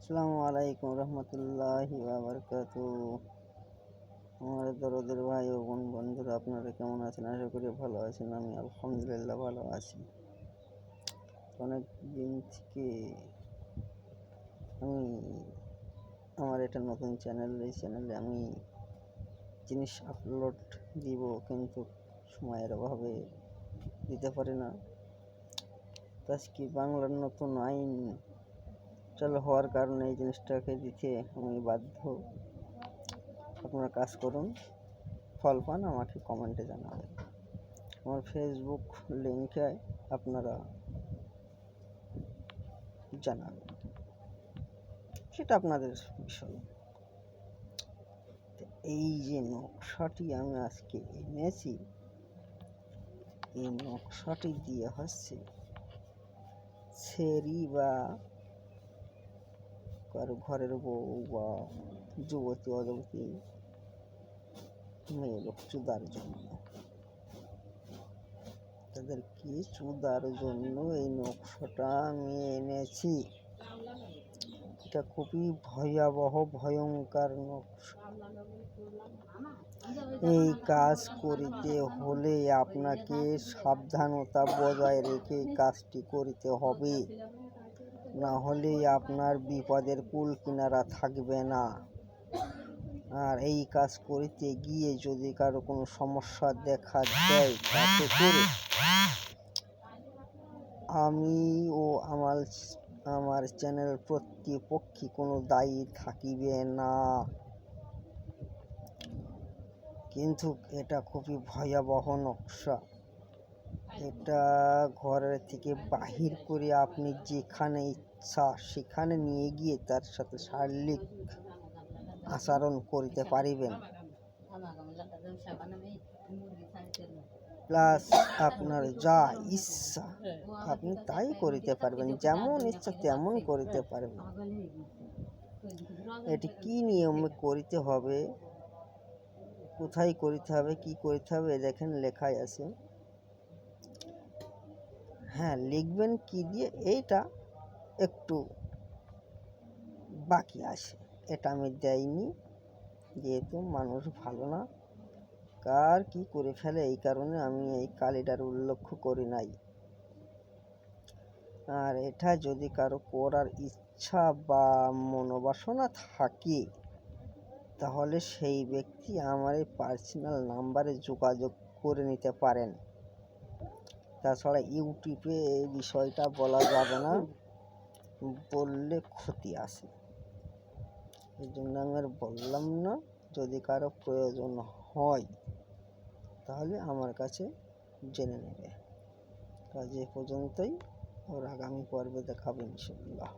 আসসালামু আলাইকুম রহমতুল্লাহি ওয়া বারাকাতুহু। আমার দরদের ভাই ও বোন বন্ধুরা, আপনারা কেমন আছেন? আশা করি ভালো আছেন। আমি আলহামদুলিল্লাহ ভালো আছি। অনেক দিন থেকে আমি আমার এটা নতুন চ্যানেল, এই চ্যানেলে আমি জিনিস আপলোড দিব, কিন্তু সময়ের অভাবে দিতে পারি না। আজকে বাংলার নতুন আইন চালু হওয়ার কারণে এই জিনিসটাকে দিতে আমি বাধ্য। আপনারা কাজ করুন, ফল পান আমাকে কমেন্টে জানাবেন। আমার ফেসবুক লিঙ্কে আপনারা জানাবেন, সেটা আপনাদের বিষয়। এই যে নকশাটি আমি আজকে এনেছি, এই নকশাটি দিয়ে হচ্ছে ছেড়ি বা কারো ঘরের বউ বা যুবতী অযুবতী মেয়ে লোক চুদার জন্য, তাদেরকে চুদার জন্য এই নকশাটা আমি এনেছি। এটা খুবই ভয়াবহ ভয়ঙ্কর নকশা। এই কাজ করিতে হলে আপনাকে সাবধানতা বজায় রেখে কাজটি করিতে হবে, না হলে আপনার বিপদের কুল কিনারা থাকবে না। আর এই কাজ করিতে গিয়ে যদি কারো কোনো সমস্যা দেখা দেয়, তাতে করে আমি ও আমার চ্যানেল প্রতিপক্ষী কোনো দায়ী থাকিবে না। কিন্তু এটা খুবই ভয়াবহ নকশা। এটা ঘরের থেকে বাহির করে আপনি যেখানে ইচ্ছা সেখানে নিয়ে গিয়ে তার সাথে শারীরিক আচরণ করিতে পারিবেন, প্লাস আপনার যা ইচ্ছা আপনি তাই করিতে পারবেন, যেমন ইচ্ছা তেমন করিতে পারবেন। এটি কি নিয়মে করিতে হবে, কোথায় করিতে হবে, কি করিতে হবে, দেখেন লেখাই আছে। হ্যাঁ, লিখবেন কি দিয়ে এইটা একটু বাকি আছে, এটা আমি দেইনি, যেহেতু মানুষ ভালো না, কার কি করে ফেলে এই কারণে আমি এই কালিটার উল্লেখ করি নাই। আর এটা যদি কারো করার ইচ্ছা বা মনোবাসনা থাকে, তাহলে সেই ব্যক্তি আমার এই পার্সোনাল নাম্বারে যোগাযোগ করে নিতে পারেন। তাছাড়া ইউটিউবে এই বিষয়টা বলা যাবে না, বললে ক্ষতি আছে, এই জন্য আমি আর বললাম না। যদি কারো প্রয়োজন হয় তাহলে আমার কাছে জেনে নেবে। আজ এ পর্যন্তই, ওর আগামী পর্বে দেখাবো ইনশাআল্লাহ।